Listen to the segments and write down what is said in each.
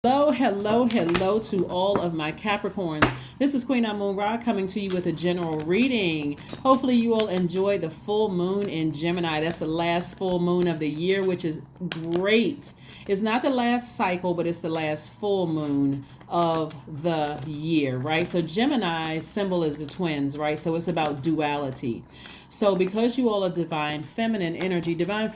Hello, hello, hello to all of my Capricorns. This is Queen Moon Ra coming to you with a general reading. Hopefully you all enjoy the full moon in Gemini. That's the last full moon of the year, which is great. It's not the last cycle, but it's the last full moon of the year, right? So Gemini symbol is the twins, right? So it's about duality. So because you all are divine feminine energy, divine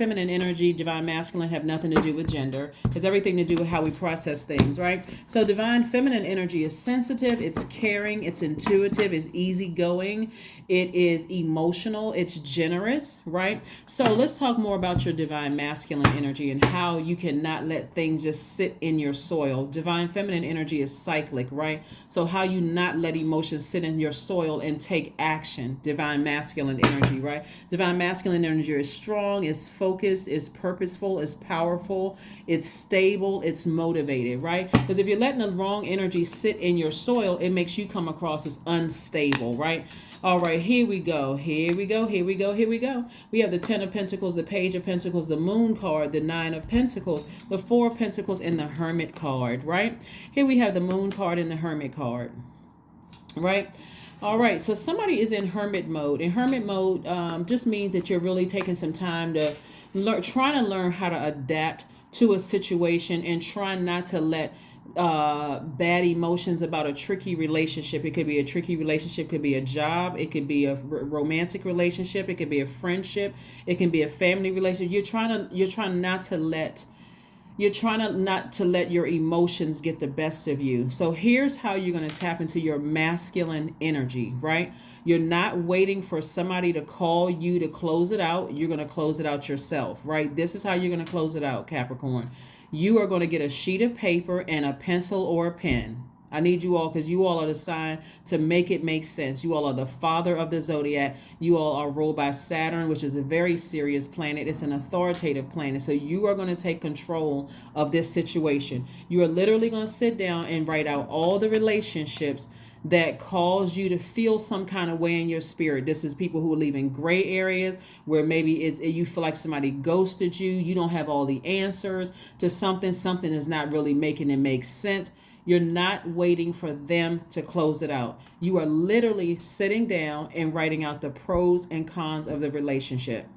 masculine have nothing to do with gender. It's everything to do with how we process things, right? So divine feminine energy is sensitive, it's caring, it's intuitive, it's easygoing, it is emotional, it's generous, right? So let's talk more about your divine masculine energy and how you cannot let things just sit in your soil. Divine feminine energy is cyclic, right? So how you not let emotions sit in your soil and take action. Divine masculine energy, right? Divine masculine energy is strong, is focused, is purposeful, is powerful, it's stable, it's motivated, right? Because if you're letting the wrong energy sit in your soil, it makes you come across as unstable, right? All right, here we go. We have the Ten of Pentacles, the Page of Pentacles, the Moon card, the Nine of Pentacles, the Four of Pentacles, and the Hermit card, right? Here we have the Moon card and the Hermit card, right? All right, so somebody is in hermit mode. And hermit mode just means that you're really taking some time to trying to learn how to adapt to a situation and trying not to let bad emotions about a tricky relationship. It could be a tricky relationship, could be a job, it could be a romantic relationship, it could be a friendship, it can be a family relationship. You're trying not to let your emotions get the best of you. So here's how you're going to tap into your masculine energy, right? You're not waiting for somebody to call you to close it out. You're going to close it out yourself, right? This is how you're going to close it out, Capricorn. You are going to get a sheet of paper and a pencil or a pen. I need you all, because you all are the sign to make it make sense. You all are the father of the Zodiac. You all are ruled by Saturn, which is a very serious planet. It's an authoritative planet. So you are going to take control of this situation. You are literally going to sit down and write out all the relationships that cause you to feel some kind of way in your spirit. This is people who live in gray areas where maybe you feel like somebody ghosted you. You don't have all the answers to something. Something is not really making it make sense. You're not waiting for them to close it out. You are literally sitting down and writing out the pros and cons of the relationship.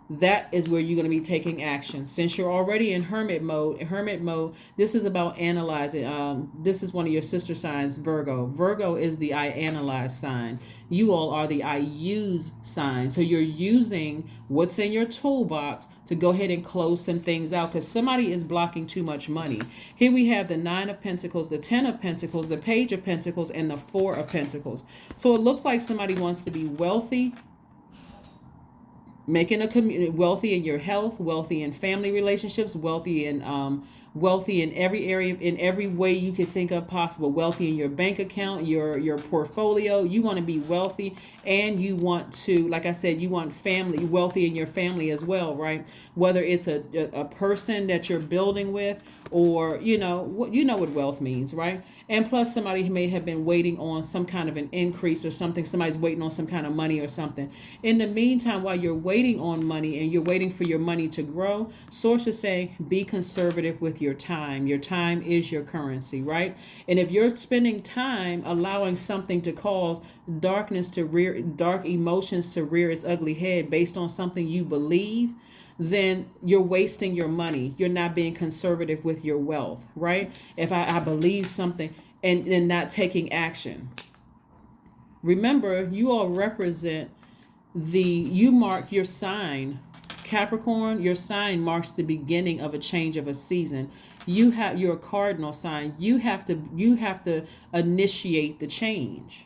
That is where you're going to be taking action. Since you're already in hermit mode, this is about analyzing. This is one of your sister signs, Virgo. Virgo is the I analyze sign. You all are the I use sign. So you're using what's in your toolbox to go ahead and close some things out because somebody is blocking too much money. Here we have the Nine of Pentacles, the Ten of Pentacles, the Page of Pentacles, and the Four of Pentacles. So it looks like somebody wants to be wealthy, making a community, wealthy in your health, wealthy in family relationships, wealthy in every area, in every way you could think of possible, wealthy in your bank account, your portfolio. You want to be wealthy, and you want to, like I said, you want family, wealthy in your family as well, right? Whether it's a person that you're building with, or you know what wealth means, right? And plus, somebody may have been waiting on some kind of an increase or something. Somebody's waiting on some kind of money or something. In the meantime, while you're waiting on money and you're waiting for your money to grow, source is saying be conservative with your time. Your time is your currency, right? And if you're spending time allowing something to cause dark emotions to rear its ugly head based on something you believe, then you're wasting your money. You're not being conservative with your wealth, right? If I believe something and not taking action. Remember, you all represent you mark your sign. Capricorn, your sign marks the beginning of a change of a season. You're a cardinal sign. You have to initiate the change,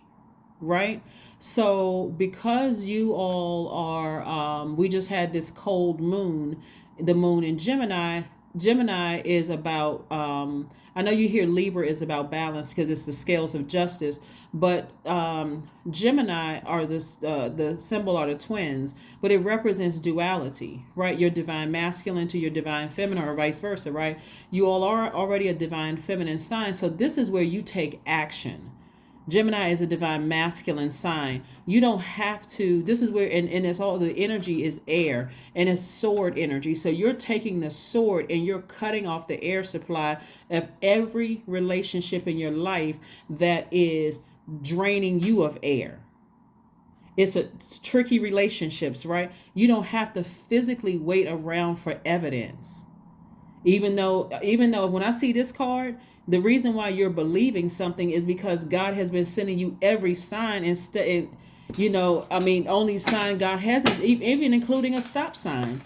right? So because you all are, we just had this cold moon, the moon in Gemini. Gemini is about, I know you hear Libra is about balance because it's the scales of justice, but Gemini are the symbol are the twins, but it represents duality, right? Your divine masculine to your divine feminine, or vice versa, right? You all are already a divine feminine sign, so this is where you take action. Gemini is a divine masculine sign. You don't have to, this is where, and it's all, the energy is air and it's sword energy. So you're taking the sword and you're cutting off the air supply of every relationship in your life that is draining you of air. It's tricky relationships, right? You don't have to physically wait around for evidence. Even though when I see this card, the reason why you're believing something is because God has been sending you every sign instead, only sign God hasn't, even including a stop sign.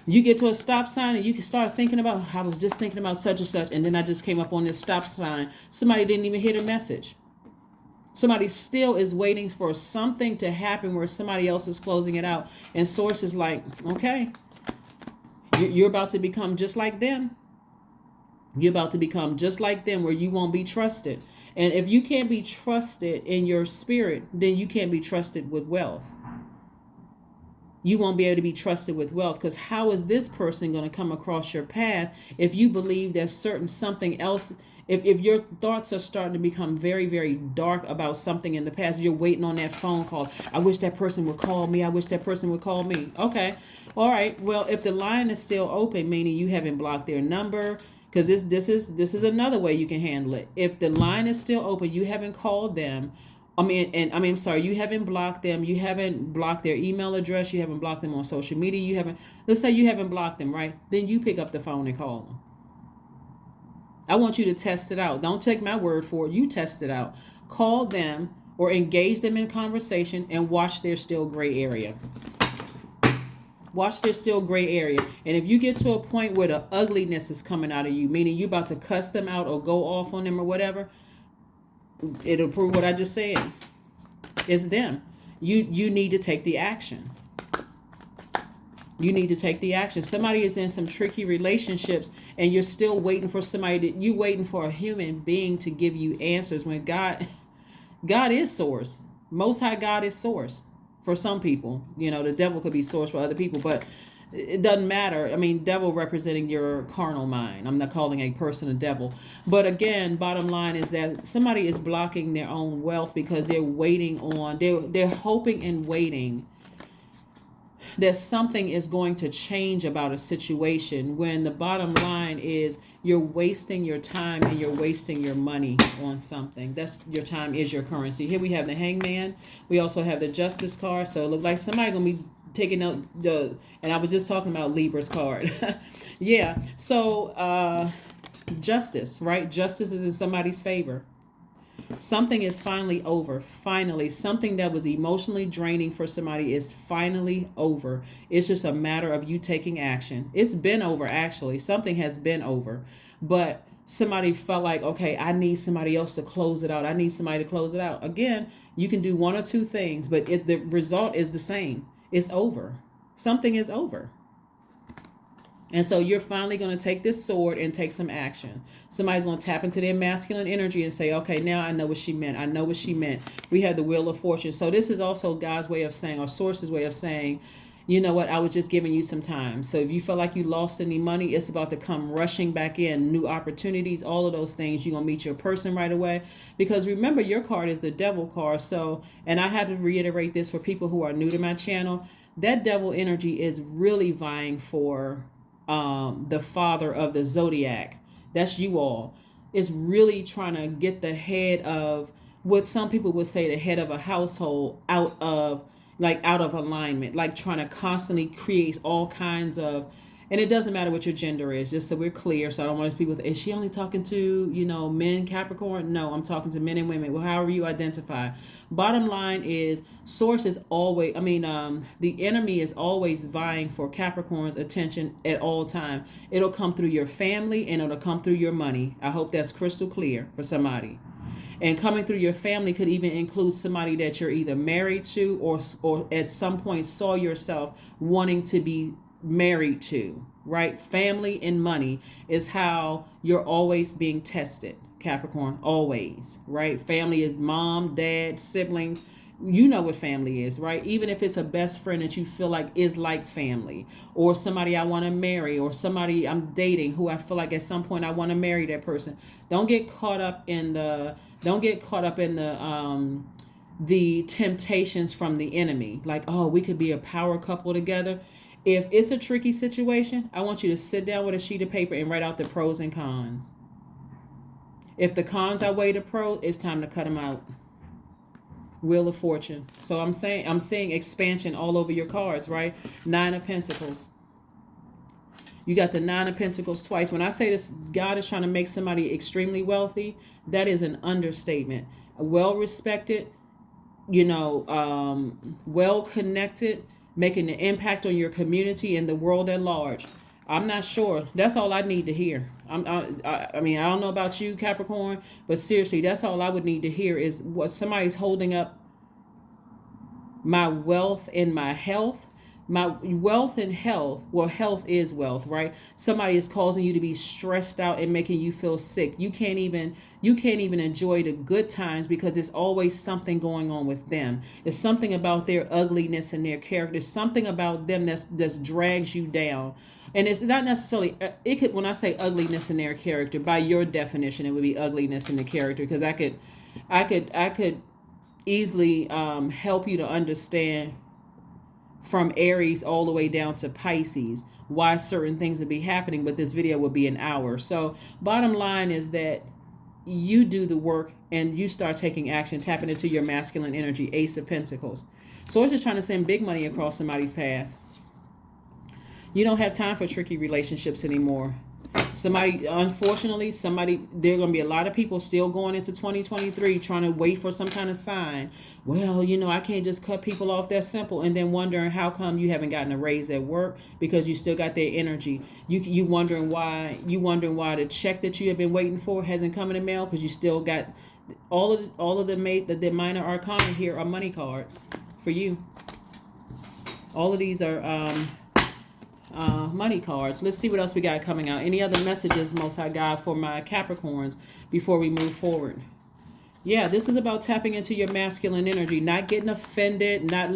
You get to a stop sign and you can start thinking about, I was just thinking about such and such, and then I just came up on this stop sign. Somebody didn't even hear the message. Somebody still is waiting for something to happen where somebody else is closing it out. And source is like, okay, you're about to become just like them. You're about to become just like them, where you won't be trusted. And if you can't be trusted in your spirit, then you can't be trusted with wealth. You won't be able to be trusted with wealth, because how is this person going to come across your path if you believe there's something else? If your thoughts are starting to become very, very dark about something in the past, you're waiting on that phone call. I wish that person would call me. I wish that person would call me. Okay. All right. Well, if the line is still open, meaning you haven't blocked their number, because this is another way you can handle it. If the line is still open, you haven't called them. You haven't blocked them. You haven't blocked their email address. You haven't blocked them on social media. Let's say you haven't blocked them, right? Then you pick up the phone and call them. I want you to test it out. Don't take my word for it. You test it out. Call them or engage them in conversation and watch their still gray area. Watch their still gray area. And if you get to a point where the ugliness is coming out of you, meaning you're about to cuss them out or go off on them or whatever, it'll prove what I just said. It's them. You need to take the action. You need to take the action. Somebody is in some tricky relationships and you're still waiting for you waiting for a human being to give you answers, when God is source. Most High God is source for some people. The devil could be source for other people, but it doesn't matter. Devil representing your carnal mind. I'm not calling a person a devil. But again, bottom line is that somebody is blocking their own wealth because they're waiting on, they're hoping and waiting that something is going to change about a situation, when the bottom line is you're wasting your time and you're wasting your money on something. That's, your time is your currency. Here we have the Hangman. We also have the Justice card. So it looks like somebody gonna be taking out and I was just talking about Libra's card. Yeah. So justice, right? Justice is in somebody's favor. Something is finally over. Finally, something that was emotionally draining for somebody is finally over. It's just a matter of you taking action. It's been over, actually. Something has been over. But somebody felt like, okay, I need somebody else to close it out. I need somebody to close it out. Again, you can do one or two things, but the result is the same. It's over. Something is over. And so you're finally going to take this sword and take some action. Somebody's going to tap into their masculine energy and say, okay, now I know what she meant. I know what she meant. We have the Wheel of Fortune. So this is also God's way of saying, or Source's way of saying, you know what, I was just giving you some time. So if you feel like you lost any money, it's about to come rushing back in. New opportunities, all of those things. You're going to meet your person right away. Because remember, your card is the Devil card. So, and I have to reiterate this for people who are new to my channel. That Devil energy is really vying for the father of the Zodiac. That's you all. It's really trying to get the head of, what some people would say, the head of a household out of alignment, like trying to constantly create all kinds of, and it doesn't matter what your gender is, just so we're clear. So I don't want people to, is she only talking to, men, Capricorn? No, I'm talking to men and women. Well, however you identify. Bottom line is, source is always, the enemy is always vying for Capricorn's attention at all time. It'll come through your family and it'll come through your money. I hope that's crystal clear for somebody. And coming through your family could even include somebody that you're either married to or at some point saw yourself wanting to be married to, right? Family and money is how you're always being tested, Capricorn, always, right? Family is mom, dad, siblings. You know what family is, right? Even if it's a best friend that you feel like is like family, or somebody I want to marry, or somebody I'm dating who I feel like at some point I want to marry that person. Don't get caught up in the Don't get caught up in the temptations from the enemy. Like, oh, we could be a power couple together. If it's a tricky situation, I want you to sit down with a sheet of paper and write out the pros and cons. If the cons outweigh the pros, it's time to cut them out. Wheel of Fortune. So I'm seeing expansion all over your cards, right? 9 of Pentacles. You got the 9 of Pentacles twice. When I say this, God is trying to make somebody extremely wealthy, that is an understatement. Well respected, well connected, making an impact on your community and the world at large. I'm not sure. That's all I need to hear. I mean, I don't know about you, Capricorn, but seriously, that's all I would need to hear is what somebody's holding up my wealth and my health. My wealth and health. Well, health is wealth, right? Somebody is causing you to be stressed out and making you feel sick. You can't even enjoy the good times because there's always something going on with them. There's something about their ugliness and their character. There's something about them that drags you down. And it's not necessarily, it could, when I say ugliness in their character, by your definition, it would be ugliness in the character, because I could easily help you to understand from Aries all the way down to Pisces why certain things would be happening, but this video would be an hour. So bottom line is that you do the work and you start taking action, tapping into your masculine energy. Ace of Pentacles. So it's just trying to send big money across somebody's path. You don't have time for tricky relationships anymore. Unfortunately, there are going to be a lot of people still going into 2023 trying to wait for some kind of sign. Well, I can't just cut people off that simple, and then wondering how come you haven't gotten a raise at work because you still got their energy. You wondering why the check that you have been waiting for hasn't come in the mail because you still got all of the minor arcana here are money cards for you. All of these are money cards. Let's see what else we got coming out. Any other messages, Most High God, for my Capricorns before we move forward? Yeah, this is about tapping into your masculine energy, not getting offended, not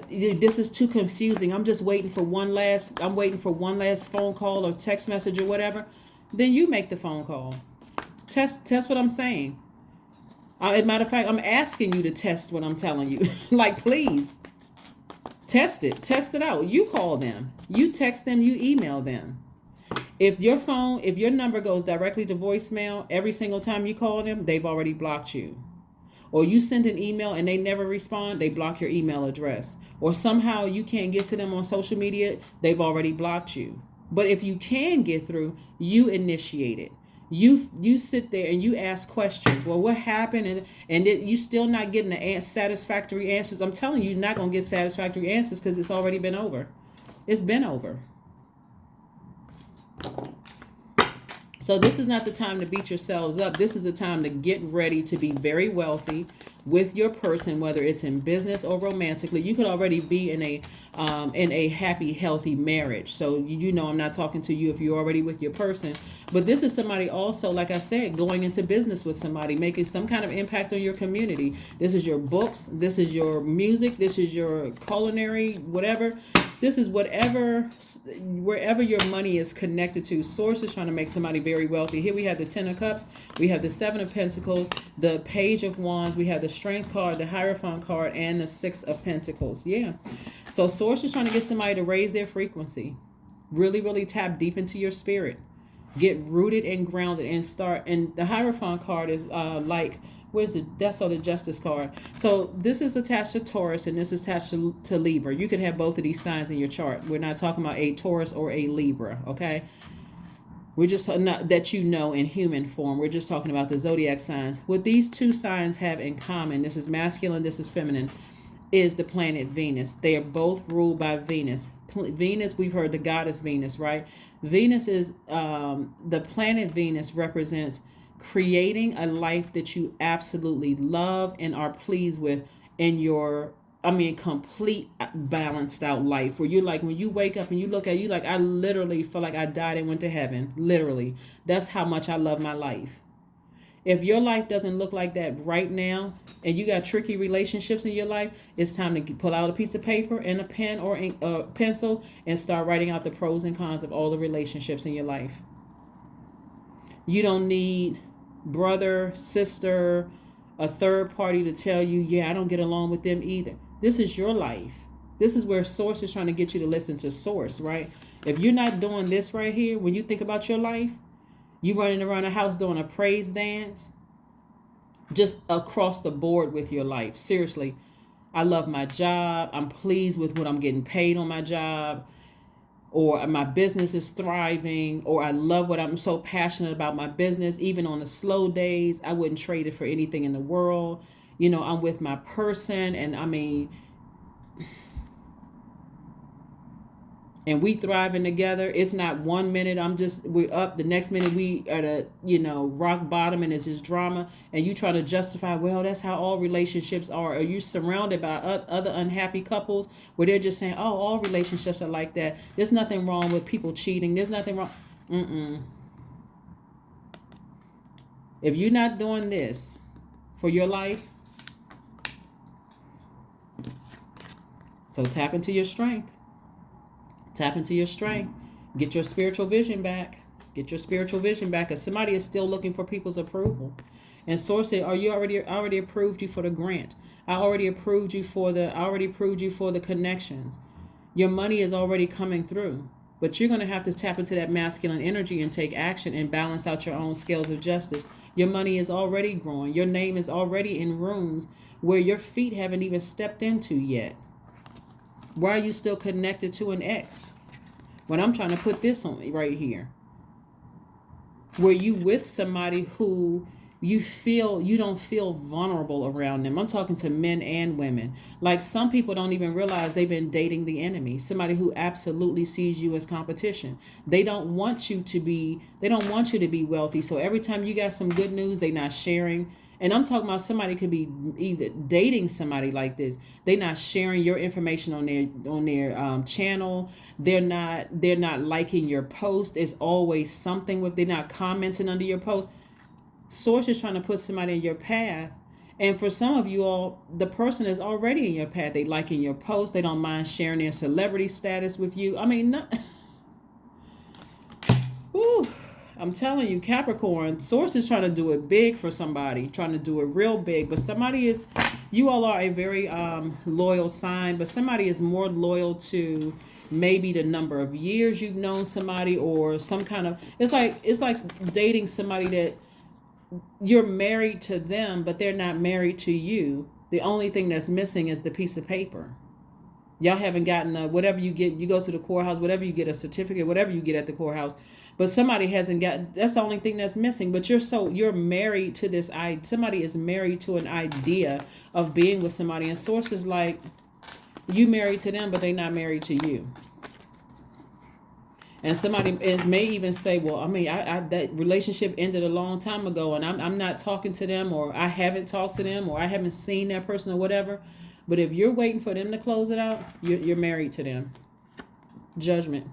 this is too confusing. I'm waiting for one last phone call or text message or whatever. Then you make the phone call. Test what I'm saying. As a matter of fact, I'm asking you to test what I'm telling you. Like, please. Test it out. You call them, you text them, you email them. If your number goes directly to voicemail every single time you call them, they've already blocked you. Or you send an email and they never respond, they block your email address. Or somehow you can't get to them on social media, they've already blocked you. But if you can get through, you initiate it. You sit there and you ask questions. Well, what happened? And you still not getting the satisfactory answers. I'm telling you, you're not going to get satisfactory answers because it's already been over. It's been over. So this is not the time to beat yourselves up. This is the time to get ready to be very wealthy with your person, whether it's in business or romantically. You could already be in a happy, healthy marriage. So I'm not talking to you if you're already with your person. But this is somebody also, like I said, going into business with somebody, making some kind of impact on your community. This is your books. This is your music. This is your culinary, whatever. This is wherever your money is connected to. Source is trying to make somebody very wealthy. Here we have the 10 of Cups. We have the 7 of Pentacles, the Page of Wands. We have the Strength card, the Hierophant card, and the 6 of Pentacles. Yeah. So Source is trying to get somebody to raise their frequency. Really, really tap deep into your spirit. Get rooted and grounded and start. And the Hierophant card is that's the Justice card. So this is attached to Taurus and this is attached to Libra. You could have both of these signs in your chart. We're not talking about a Taurus or a Libra, okay? We're just not that in human form. We're just talking about the zodiac signs. What these two signs have in common, this is masculine, this is feminine, is the planet Venus. They are both ruled by Venus. Venus, we've heard the goddess Venus, right? Venus is, the planet Venus represents creating a life that you absolutely love and are pleased with in your, complete balanced out life where you're like, when you wake up and you look at you like, I literally feel like I died and went to heaven. Literally. That's how much I love my life. If your life doesn't look like that right now and you got tricky relationships in your life, it's time to pull out a piece of paper and a pen or a pencil and start writing out the pros and cons of all the relationships in your life. You don't need brother, sister, a third party to tell you, yeah, I don't get along with them either. This is your life. This is where Source is trying to get you to listen to Source, right? If you're not doing this right here, when you think about your life, you running around the house doing a praise dance, just across the board with your life. Seriously, I love my job. I'm pleased with what I'm getting paid on my job, or my business is thriving, or I love what I'm so passionate about my business. Even on the slow days, I wouldn't trade it for anything in the world. You know, I'm with my person, and I mean, and we thriving together. It's not 1 minute we're up, the next minute we are at rock bottom, and it's just drama, and you try to justify, well, that's how all relationships are. Are you surrounded by other unhappy couples where they're just saying, oh, all relationships are like that? There's nothing wrong with people cheating. There's nothing wrong. If you're not doing this for your life, so tap into your strength. Tap into your strength. Get your spiritual vision back. Get your spiritual vision back, because somebody is still looking for people's approval. And Source said, I already approved you for the grant. I already approved you for the connections. Your money is already coming through. But you're going to have to tap into that masculine energy and take action and balance out your own scales of justice. Your money is already growing. Your name is already in rooms where your feet haven't even stepped into yet. Why are you still connected to an ex? When I'm trying to put this on right here. Where you with somebody who you don't feel vulnerable around them. I'm talking to men and women. Like, some people don't even realize they've been dating the enemy. Somebody who absolutely sees you as competition. They don't want you to be wealthy. So every time you got some good news, they're not sharing. And I'm talking about somebody could be either dating somebody like this. They're not sharing your information on their channel. They're not liking your post. It's always something with. They're not commenting under your post. Source is trying to put somebody in your path. And for some of you all, the person is already in your path. They liking your post. They don't mind sharing their celebrity status with you. I mean, whew. I'm telling you, Capricorn, Source is trying to do it big for somebody, trying to do it real big. But you all are a very loyal sign, but somebody is more loyal to maybe the number of years you've known somebody, or some kind of, it's like dating somebody that you're married to them, but they're not married to you. The only thing that's missing is the piece of paper. Y'all haven't gotten whatever you get. You go to the courthouse, whatever you get, a certificate, whatever you get at the courthouse. But somebody hasn't got, that's the only thing that's missing. But you're married to this, somebody is married to an idea of being with somebody. And Source is like, you married to them, but they're not married to you. And somebody may even say, well, I mean, that relationship ended a long time ago, and I'm not talking to them, or I haven't talked to them, or I haven't seen that person, or whatever. But if you're waiting for them to close it out, you're married to them. Judgment.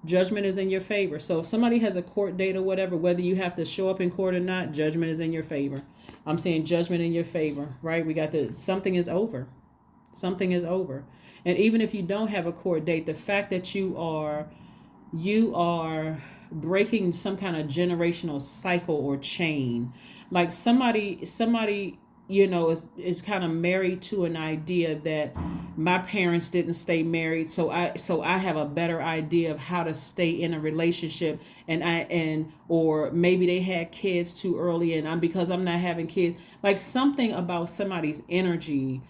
Judgment is in your favor. So if somebody has a court date or whatever, whether you have to show up in court or not, judgment is in your favor. I'm saying judgment in your favor, right? We got something is over. Something is over. And even if you don't have a court date, the fact that you are breaking some kind of generational cycle or chain, like somebody is kind of married to an idea that my parents didn't stay married, so I have a better idea of how to stay in a relationship, or maybe they had kids too early, and because I'm not having kids, like something about somebody's energy,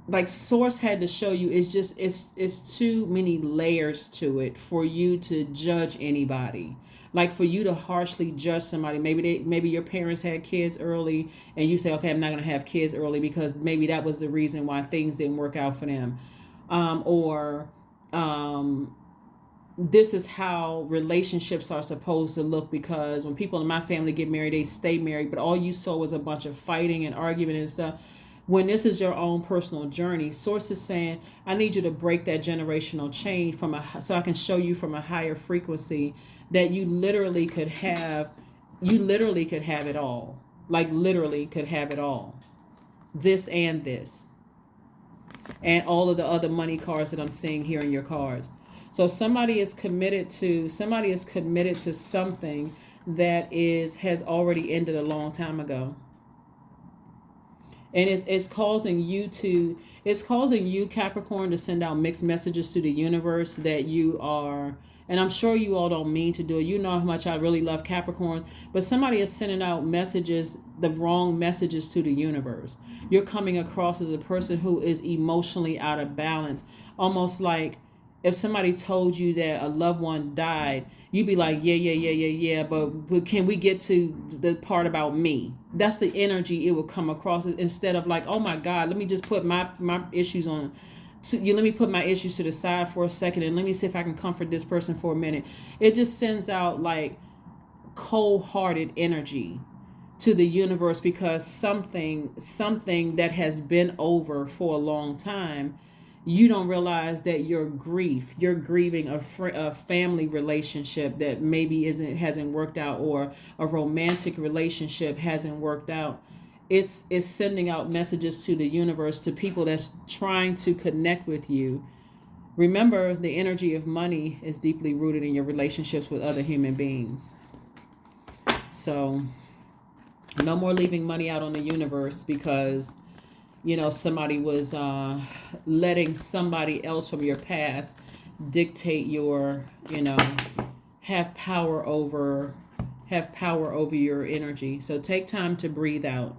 like Source had to show you, it's too many layers to it for you to judge anybody. Like for you to harshly judge somebody. Maybe your parents had kids early, and you say, okay, I'm not going to have kids early because maybe that was the reason why things didn't work out for them. This is how relationships are supposed to look, because when people in my family get married, they stay married, but all you saw was a bunch of fighting and argument and stuff. When this is your own personal journey, Source is saying, I need you to break that generational chain so I can show you from a higher frequency that you literally could have it all. Like literally could have it all. This and this. And all of the other money cards that I'm seeing here in your cards. So somebody is committed to something that has already ended a long time ago. And it's causing you, Capricorn, to send out mixed messages to the universe that you are, and I'm sure you all don't mean to do it. You know how much I really love Capricorns, but somebody is sending out messages, the wrong messages to the universe. You're coming across as a person who is emotionally out of balance, almost like if somebody told you that a loved one died, you'd be like, yeah, but can we get to the part about me? That's the energy it will come across, instead of like, oh my God, let me just put my issues on. Let me put my issues to the side for a second and let me see if I can comfort this person for a minute. It just sends out like cold-hearted energy to the universe, because something that has been over for a long time, you don't realize that you're grieving a family relationship that maybe hasn't worked out, or a romantic relationship hasn't worked out. It's sending out messages to the universe, to people that's trying to connect with you. Remember, the energy of money is deeply rooted in your relationships with other human beings. So no more leaving money out on the universe because somebody was letting somebody else from your past dictate your, have power over your energy. So take time to breathe out.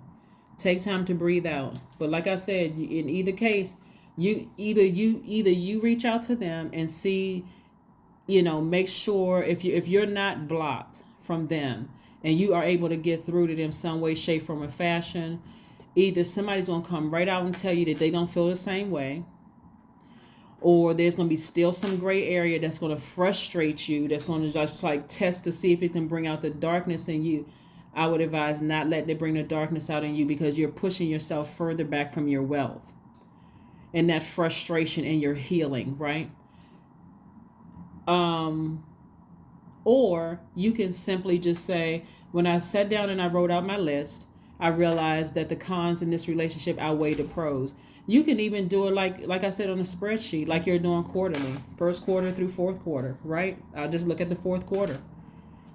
But like I said, in either case, you reach out to them and see, make sure if you're not blocked from them and you are able to get through to them some way, shape, form, or fashion. Either somebody's going to come right out and tell you that they don't feel the same way, or there's going to be still some gray area that's going to frustrate you, that's going to just like test to see if it can bring out the darkness in you. I would advise not letting it bring the darkness out in you, because you're pushing yourself further back from your wealth and that frustration and your healing, right? Or you can simply just say, when I sat down and I wrote out my list, I realized that the cons in this relationship outweigh the pros. You can even do it like I said on a spreadsheet, like you're doing quarterly, first quarter through fourth quarter, right? I'll just look at the fourth quarter.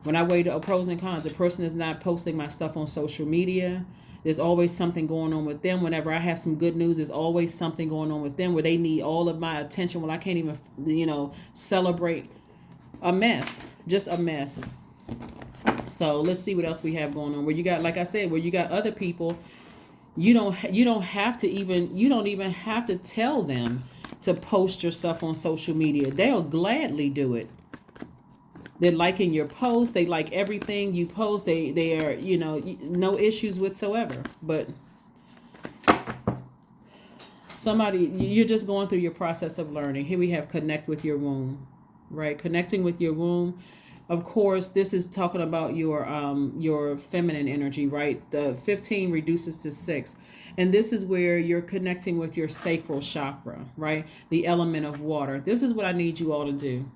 When I weigh the pros and cons, the person is not posting my stuff on social media. There's always something going on with them. Whenever I have some good news, there's always something going on with them where they need all of my attention. Well, I can't even, celebrate. A mess, just a mess. So let's see what else we have going on. Where you got, like I said, where you got other people, you don't even have to tell them to post your stuff on social media. They'll gladly do it. They're liking your posts. They like everything you post. They are, no issues whatsoever. But you're just going through your process of learning. Here we have connect with your womb, right? Connecting with your womb. Of course, this is talking about your feminine energy, right? The 15 reduces to 6. And this is where you're connecting with your sacral chakra, right? The element of water. This is what I need you all to do,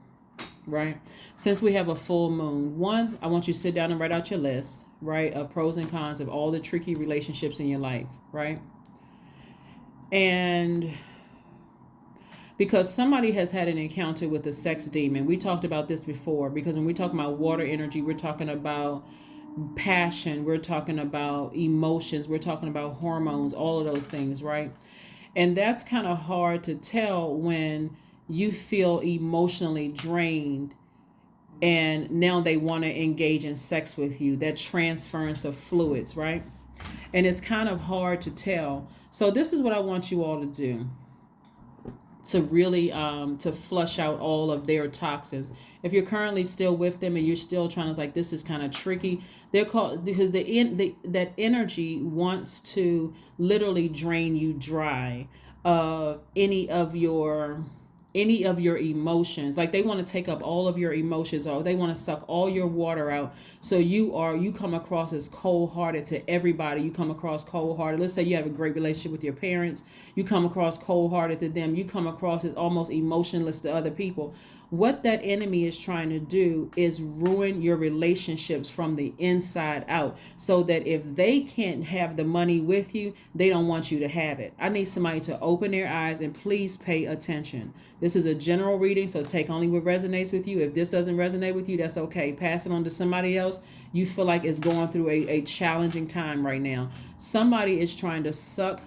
right? Since we have a full moon, one, I want you to sit down and write out your list, right? Of pros and cons of all the tricky relationships in your life, right? And because somebody has had an encounter with a sex demon. We talked about this before, because when we talk about water energy, we're talking about passion, we're talking about emotions, we're talking about hormones, all of those things, right? And that's kind of hard to tell when you feel emotionally drained and now they want to engage in sex with you, that transference of fluids, right? And it's kind of hard to tell. So this is what I want you all to do, to really to flush out all of their toxins. If you're currently still with them and you're still trying to, like, this is kind of tricky, they're called, because that energy wants to literally drain you dry of any of your emotions. Like, they want to take up all of your emotions, or they want to suck all your water out. So you come across as cold-hearted to everybody. You come across cold-hearted. Let's say you have a great relationship with your parents. You come across cold-hearted to them. You come across as almost emotionless to other people. What that enemy is trying to do is ruin your relationships from the inside out, so that if they can't have the money with you, they don't want you to have it. I need somebody to open their eyes and please pay attention. This is a general reading, so take only what resonates with you. If this doesn't resonate with you, that's okay. Pass it on to somebody else. You feel like it's going through a challenging time right now. Somebody is trying to suck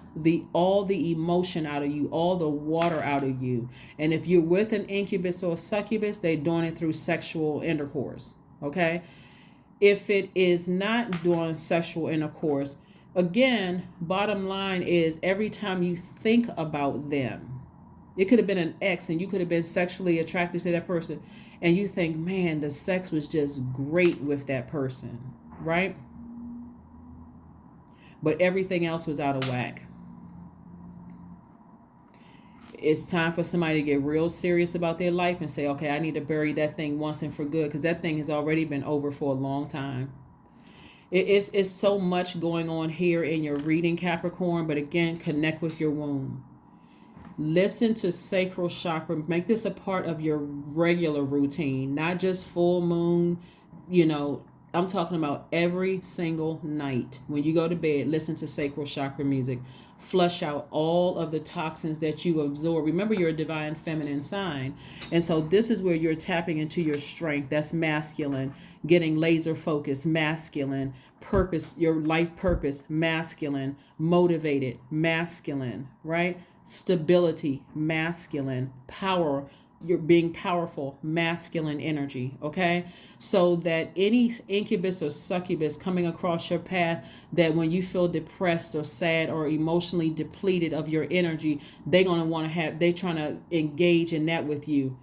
all the emotion out of you, all the water out of you. And if you're with an incubus or a succubus, they're doing it through sexual intercourse. Okay? If it is not doing sexual intercourse, again, bottom line is every time you think about them, it could have been an ex and you could have been sexually attracted to that person, and you think, man, the sex was just great with that person, right? But everything else was out of whack. It's time for somebody to get real serious about their life and say, okay, I need to bury that thing once and for good, because that thing has already been over for a long time. It's so much going on here in your reading, Capricorn, but again, connect with your womb. Listen to sacral chakra. Make this a part of your regular routine, not just full moon. I'm talking about every single night. When you go to bed, listen to sacral chakra music. Flush out all of the toxins that you absorb. Remember, you're a divine feminine sign. And so this is where you're tapping into your strength. That's masculine. Getting laser focused, masculine. Purpose, your life purpose, masculine. Motivated, masculine, right? Stability, masculine. Power, you're being powerful, masculine energy. Okay, so that any incubus or succubus coming across your path, that when you feel depressed or sad or emotionally depleted of your energy, they're trying to engage in that with you.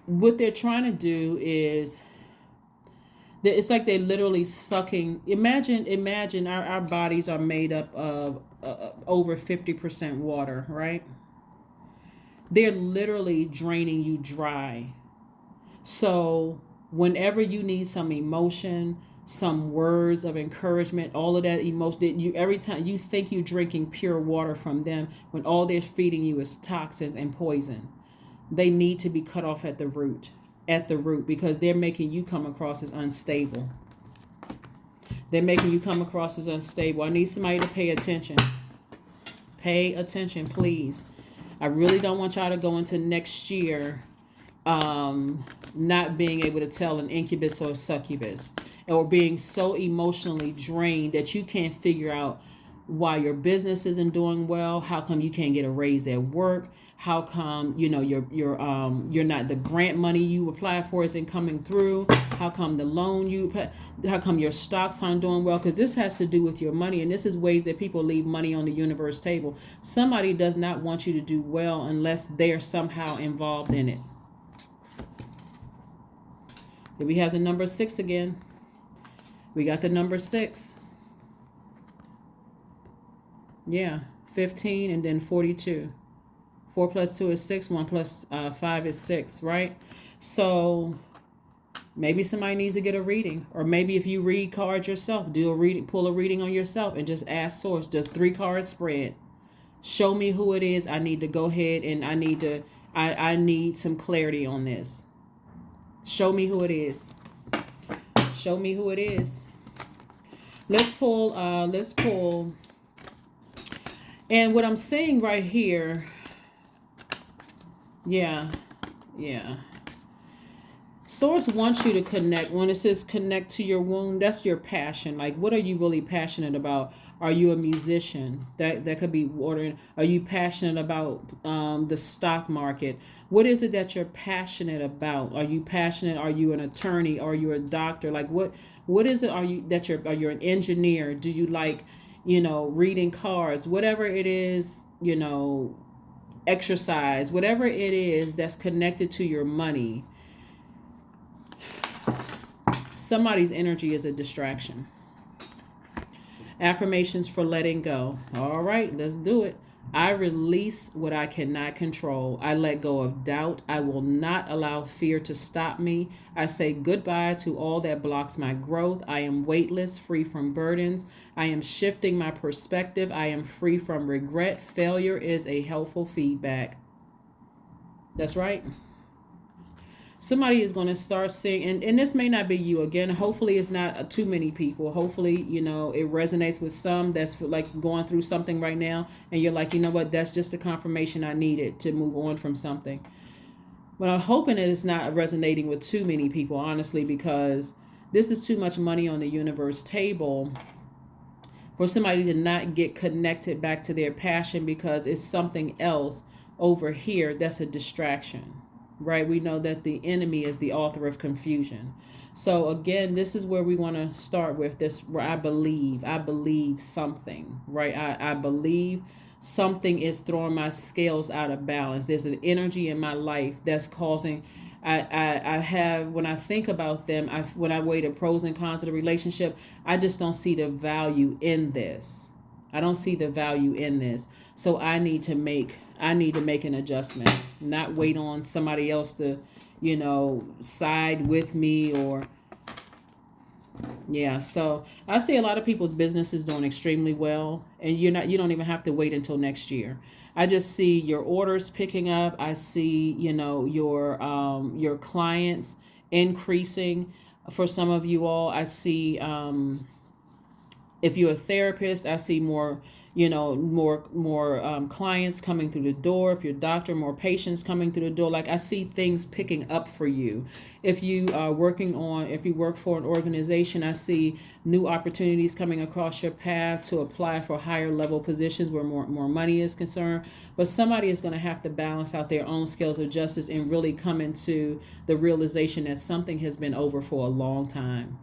What they're trying to do is, it's like they're literally sucking. Imagine our bodies are made up of over 50% water, right? They're literally draining you dry. So whenever you need some emotion, some words of encouragement, all of that emotion, every time you think you're drinking pure water from them, when all they're feeding you is toxins and poison, they need to be cut off at the root. Because they're making you come across as unstable. I need somebody to pay attention. Pay attention, please. I really don't want y'all to go into next year not being able to tell an incubus or a succubus, or being so emotionally drained that you can't figure out why your business isn't doing well. How come you can't get a raise at work? How come you're not, the grant money you applied for isn't coming through? How come the loan how come your stocks aren't doing well? Because this has to do with your money, and this is ways that people leave money on the universe table. Somebody does not want you to do well unless they're somehow involved in it. Here we have the number 6 again. We got the number 6. Yeah, 15 and then 42. 4 plus 2 is 6. 1 plus 5 is 6, right? So maybe somebody needs to get a reading. Or maybe if you read cards yourself, pull a reading on yourself and just ask source. Just 3 card spread. Show me who it is. I need to go ahead and I need some clarity on this. Show me who it is. Show me who it is. Let's pull. And what I'm saying right here, yeah. Source wants you to connect. When it says connect to your womb, that's your passion. Like, what are you really passionate about? Are you a musician? That could be ordering. Are you passionate about the stock market? What is it that you're passionate about? Are you passionate? Are you an attorney? Are you a doctor? Like, what is it? Are you an engineer? Do you like, reading cards? Whatever it is, exercise, whatever it is that's connected to your money. Somebody's energy is a distraction. Affirmations for letting go. All right, let's do it. I release what I cannot control. I let go of doubt. I will not allow fear to stop me. I say goodbye to all that blocks my growth. I am weightless, free from burdens. I am shifting my perspective. I am free from regret. Failure is a helpful feedback. That's right. Somebody is going to start seeing, and this may not be you again. Hopefully it's not too many people. Hopefully, it resonates with some that's like going through something right now, and you're like, you know what, that's just the confirmation I needed to move on from something. But I'm hoping that it's not resonating with too many people, honestly, because this is too much money on the universe table for somebody to not get connected back to their passion because it's something else over here that's a distraction. Right? We know that the enemy is the author of confusion. So again, this is where we want to start with this, where I believe something, right? I believe something is throwing my scales out of balance. There's an energy in my life that's causing, I have, when I think about them, when I weigh the pros and cons of the relationship, I just don't see the value in this. I don't see the value in this. So I need to make an adjustment, not wait on somebody else to, side with me or, yeah. So I see a lot of people's business is doing extremely well, and you don't even have to wait until next year. I just see your orders picking up. I see, your clients increasing. For some of you all, I see, if you're a therapist, I see more, more clients coming through the door. If you're a doctor, more patients coming through the door. Like I see things picking up for you. If you are if you work for an organization, I see new opportunities coming across your path to apply for higher level positions where more money is concerned. But somebody is going to have to balance out their own scales of justice and really come into the realization that something has been over for a long time.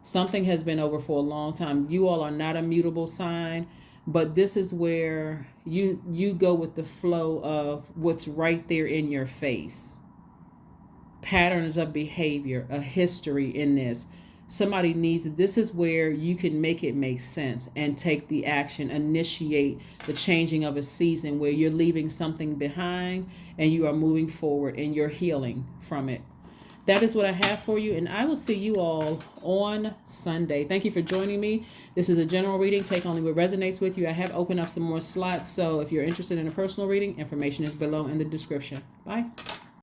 Something has been over for a long time. You all are not a mutable sign, but this is where you go with the flow of what's right there in your face. Patterns of behavior, a history in this. Somebody needs it. This is where you can make it make sense and take the action, initiate the changing of a season where you're leaving something behind and you are moving forward and you're healing from it. That is what I have for you, and I will see you all on Sunday. Thank you for joining me. This is a general reading. Take only what resonates with you. I have opened up some more slots, so if you're interested in a personal reading, information is below in the description. Bye.